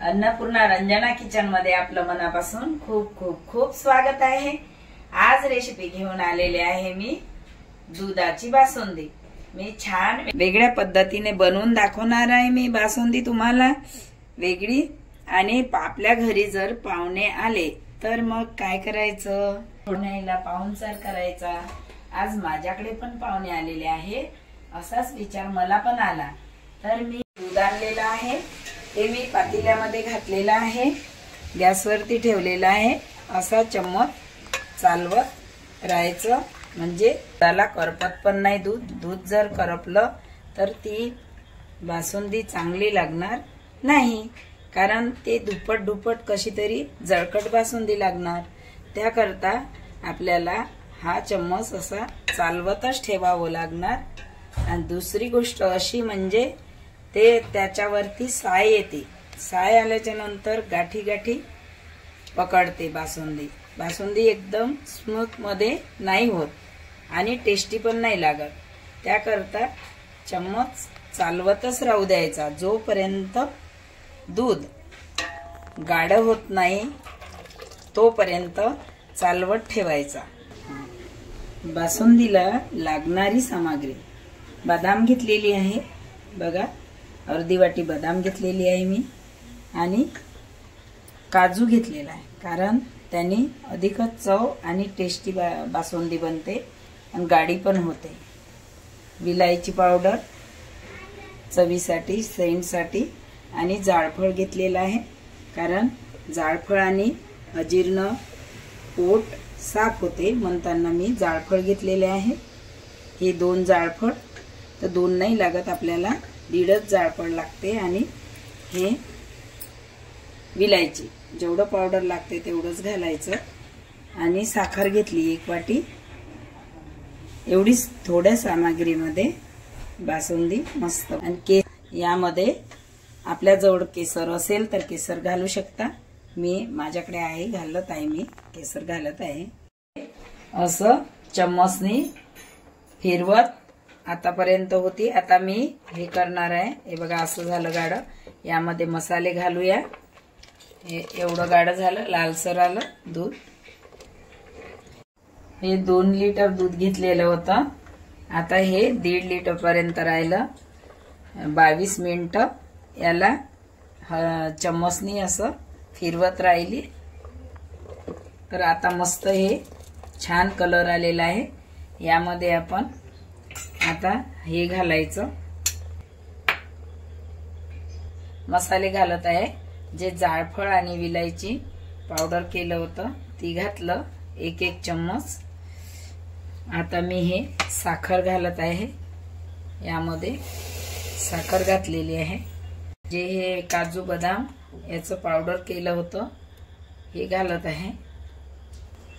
Annapurna Ranjana kitchen मध्ये आपलं मनापासून खूप खूप खूप स्वागत आहे। आज रेसिपी घेऊन आलेले आहे मी दुधाची बासुंदी। मी छान वेगळ्या पद्धतीने बनवून दाखवणार आहे मी बासुंदी तुम्हाला वेगळी। आणि आपल्या घरी जर पाहुणे आले तर मग काय करायचं, पाहुण्याला पाहुणचार करायचा। आज माझ्याकडे पण पाहुणे आलेले आहे, असाच विचार मला पण आला। तर मी दूध आणलेलं आहे, ते मी पातेल्यामध्ये घातलेलं आहे, गॅसवरती ठेवलेलं आहे। असा चम्मच चालवत राहायचं, म्हणजे त्याला करपत पण नाही। दूध जर करपलं तर ती बासुंदी चांगली लागणार नाही, कारण ते दुप्पट कशी तरी जळकट बासुंदी लागणार। त्याकरता आपल्याला हा चम्मच असा चालवतच ठेवावं लागणार। आणि दुसरी गोष्ट अशी म्हणजे ते त्याच्यावरती साय येते, साय आल्याच्या नंतर गाठी गाठी पकडते बासुंदी। बासुंदी एकदम स्मूथ मध्ये नाही होत आणि टेस्टी पण नाही लागत। त्याकरता चम्मच चालवतच राहू द्यायचा जोपर्यंत दूध गाढ होत नाही तोपर्यंत चालवत ठेवायचा। बासुंदीला लागणारी सामग्री, बदाम घेतलेली आहे बघा, अर्धी वाटी बदाम घेतलेली आहे मी, आणि काजू घेतलेला आहे, कारण त्याने अधिकच चव आणि टेस्टी बासुंदी बनते आणि गाढी पण होते। विलायची पावडर चवीसाठी, सेंटसाठी, आणि जायफळ घेतलेला आहे, कारण जायफळाने अजीर्ण पोट साफ होते म्हणताना मी जायफळ घेतलेले आहे। हे 2 जायफळ, तर 2 नाही लागत आपल्याला, 1.5 जायफळ लागते। आणि हे विलायची, जेवढं पावडर लागते तेवढंच घालायचं। आणि साखर घेतली 1 वाटी। एवढीच थोड्या सामग्रीमध्ये बासुंदी मस्त। आणि यामध्ये आपल्या जवळ केसर असेल तर केसर घालू शकता, मी माझ्याकडे आहे, घालत आहे, मी केसर घालत आहे। असं चम्मचनी फिरवत आतापर्यंत होती, आता मी हे करणार आहे। हे बघा असं झालं गाढ, यामध्ये मसाले घालूया। हे एवढं गाढ झालं, लालसर आलं दूध। हे 2 लिटर दूध घेतलेलं होतं, आता हे 1.5 लिटर पर्यंत राहिलं। 22 मिनिटं याला चम्मचनी असं फिरवत राहिली, तर आता मस्त हे छान कलर आलेला आहे। यामध्ये आपण आता हे घालायचं, मसाले घालत आहे। जे जायफळ आणि विलायची पावडर केलं होतं ती घातलं 1 चम्मच। आता मी हे साखर घालत आहे, यामध्ये साखर घातलेली आहे। जे हे काजू बदाम याचं पावडर केलं होतं हे घालत आहे।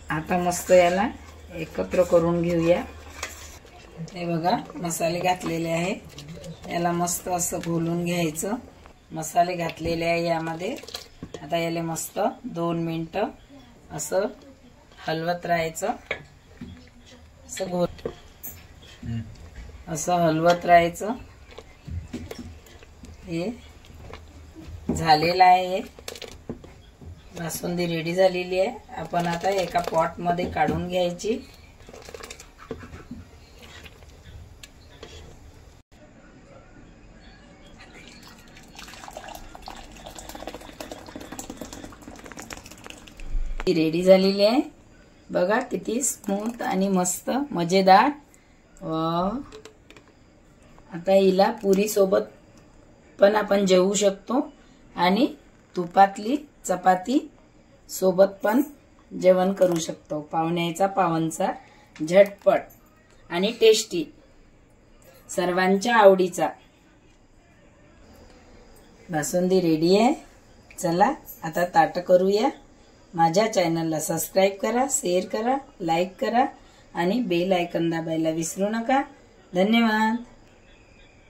आता मस्त याला एकत्र करून घेऊया। हे बघा मसाले घातलेले आहे, याला मस्त असं घोलून घ्यायचं। मसाले घातलेले आहे यामध्ये, आता याला मस्त 2 मिनिटं असं हलवत राहायचं। असं हलवत राहायचं। हे झालेलं आहे, बासुंदी रेडी झालेली आहे। आपण आता एका पॉट मध्ये काढून घ्यायची। रेडी झालेली आहे बघा, किती स्मूथ आणि मस्त मजेदार। आता हिला पुरी सोबत पण आपण जेवू शकतो, आणि तुपातली चपाती सोबत पण जेवण करू शकतो। पाहुण्याचा पावणचार झटपट आणि टेस्टी, सर्वांच्या आवडीचा बासुंदी रेडी आहे। चला आता ताट करूया। माझ्या चॅनलला सबस्क्राइब करा, शेअर करा, लाईक करा, आणि बेल आयकॉन दाबायला विसरू नका। धन्यवाद।